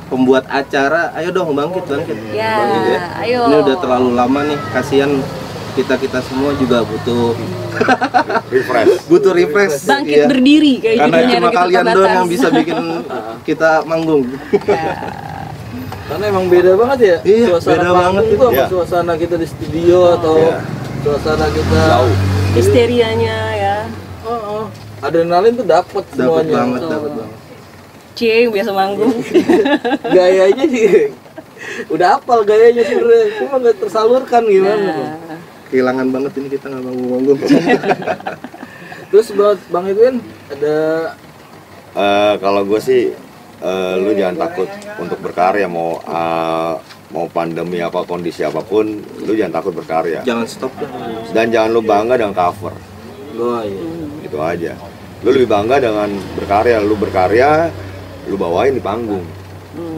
pembuat acara, ayo dong bangkit. Ya, Bangkit ya. ayo. Ini udah terlalu lama nih, kasihan kita semua juga butuh refresh. Bangkit Iya. berdiri kayak Karena judulnya cuma Energi kalian Tanpa doang Batas. yang bisa bikin kita manggung. Karena emang beda banget ya. Iya, suasana beda panggung banget tuh itu. sama Iya. suasana kita di studio atau suasana kita Jauh. Histerianya ya. Adrenalin tuh dapet Dapat semuanya. banget. Cie, biasa manggung. Gayanya sih udah hafal gayanya sebenarnya, cuma nggak tersalurkan gimana. Nah, Kehilangan banget ini kita nggak manggung. Terus buat Bang Edwin ada Kalau gue sih, lu jangan takut untuk berkarya, mau pandemi apa kondisi apapun, lu jangan takut berkarya. Jangan stop lah. Dan jangan lu bangga dengan cover, gitu aja. Lu lebih bangga dengan berkarya, lu bawain di panggung.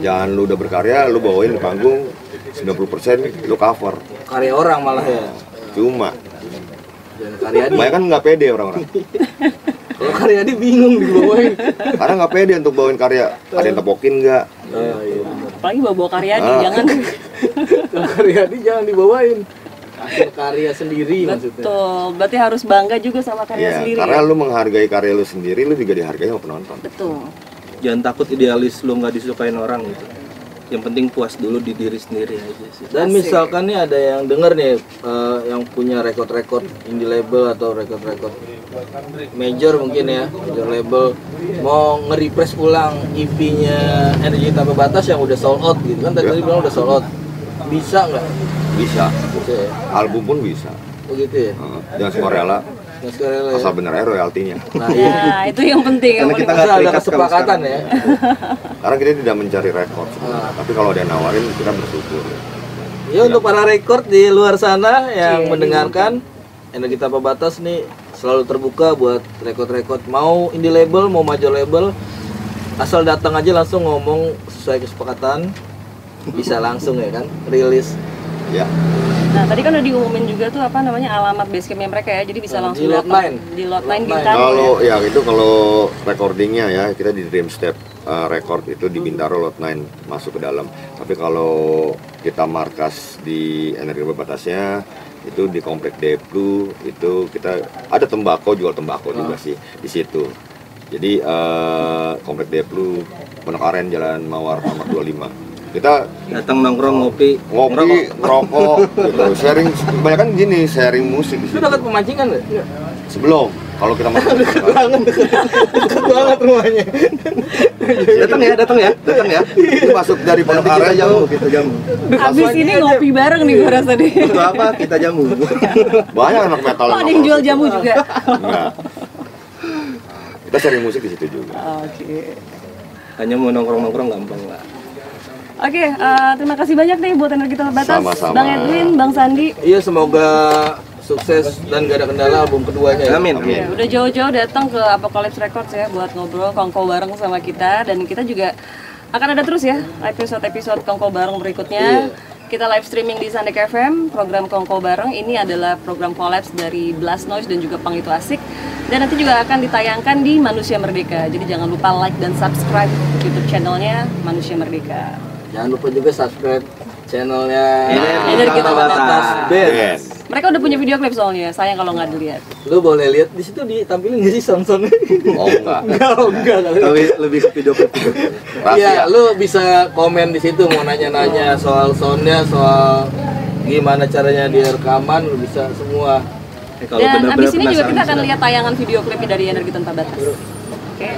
Jangan lu udah berkarya, lu bawain di panggung 90% lu cover. karya orang malah ya. Cuma, Jangan karya dia. banyak kan nggak pede orang-orang. Kalau karya dia bingung dibawain. Karena nggak pede untuk bawain karya. Ada yang tepokin nggak? Iya. apalagi bawa Karyadi, jangan. Kalau karya dia jangan dibawain. Hasil karya sendiri maksudnya. Betul, berarti harus bangga juga sama karya Iya, sendiri. karena ya? lu menghargai karya lu sendiri, lu juga dihargai sama penonton. Betul. Jangan takut idealis lu nggak disukain orang gitu. Yang penting puas dulu di diri sendiri aja sih. Dan misalkan nih ada yang denger nih yang punya record-record indie label atau record-record major mungkin ya, major label mau nge-refresh ulang EP-nya Energi Tanpa Batas yang udah sold out gitu kan, tadi bilang udah sold out. Bisa nggak? Bisa, Bisa ya? album pun bisa. Begitu ya? Jangan sukarela, Nah, sekarang ya. asal bener aja royaltinya. Nah, iya. Nah, itu yang penting. Karena yang kita paling nggak Asal ada terikat kalau kesepakatan sekarang. ya. Karena kita tidak mencari rekor, tapi kalau ada yang nawarin kita bersyukur. Ya untuk para record di luar sana yang Iya, mendengarkan, Energi Tanpa Batas nih selalu terbuka buat record-record, mau indie label mau major label, asal datang aja langsung ngomong sesuai kesepakatan, bisa langsung ya kan rilis. Ya, Nah, tadi kan udah diumumin juga tuh apa namanya alamat basecampnya mereka ya, jadi bisa Di langsung Lot datang 9. di Lot 9 Lot 9. Bintaro. kalau ya itu kalau recordingnya ya kita di Dream Step Record itu di Bintaro Lot 9 masuk ke dalam. Tapi kalau kita markas di Energi Tanpa Batasnya itu di Komplek Deplu, itu kita ada tembakau, jual tembakau juga sih di situ. Jadi Komplek Deplu, Pondok Aren, Jalan Mawar Tamat 25. Kita Datang nongkrong ngopi. ngerokok, gitu. Sharing, kebanyakan gini, sharing musik di Itu situ. dekat pemancingan nggak? Sebelum, kalau kita masuk Dekat banget rumahnya. Datang ya. itu masuk dari Pondok Nanti kita Aren jamu, tuh, kita jamu. Abis ini ngopi bareng nih gue rasa deh. Untuk apa? Kita jamu. banyak anak metal. Oh, ada yang jual jamu juga. Enggak. Kita sharing musik di situ juga. Oke. Hanya mau nongkrong-nongkrong gampang lah. Oke, terima kasih banyak nih buat Energi Tanpa Batas, Sama-sama. Bang Edwin, Bang Sandi. Iya, semoga sukses dan gak ada kendala album keduanya. Ya. Amin. Ya, udah jauh-jauh datang ke Apocalypse Records ya buat ngobrol kongko bareng sama kita, dan kita juga akan ada terus ya episode-episode kongko bareng berikutnya. Kita live streaming di Sandek FM, program kongko bareng ini adalah program collapse dari Blast Noise dan juga Pang Itu Asik, dan nanti juga akan ditayangkan di Manusia Merdeka. Jadi jangan lupa like dan subscribe YouTube channelnya Manusia Merdeka. Jangan lupa juga subscribe channelnya Energi Tanpa Batas Band. Yes. Mereka udah punya video klip soalnya, sayang kalau nggak dilihat. Lu boleh lihat di situ ditampilin nggak sih sound-soundnya? Oh enggak. Enggak. Lebih ke video klip. Iya, lu bisa komen di situ mau nanya-nanya soal soundnya, soal gimana caranya dia rekaman, lu bisa semua. Kalau Dan benar-benar abis ini juga penasaran kita akan bisa. lihat tayangan video klipnya dari Energi Tanpa Batas. Oke.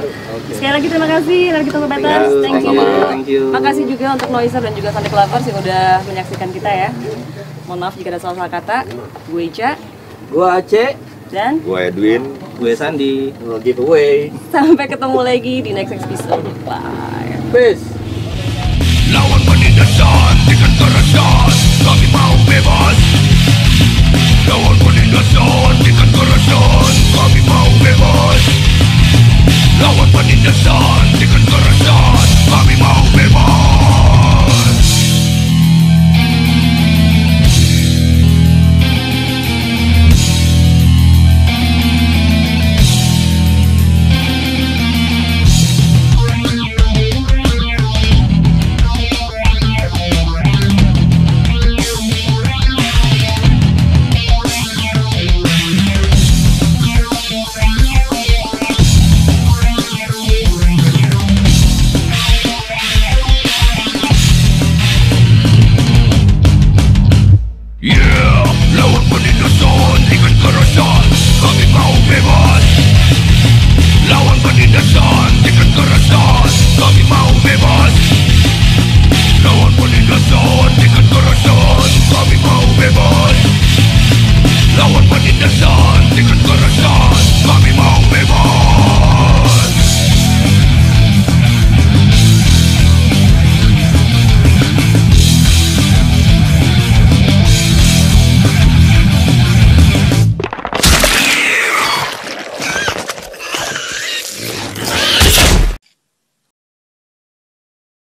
Sekali lagi terima kasih Energi Tanpa Batas. Thank you. Thank you. Makasih juga untuk Noiser dan juga Sonic Lovers yang udah menyaksikan kita ya. Mohon maaf jika ada salah kata. Gue Ica Gua Aceh, dan Gue Edwin. Gue Sandi. giveaway. sampai ketemu lagi di next episode. Bye. Peace. Lawan penindasan dengan kekerasan, kami mau bebas. Lawan penindasan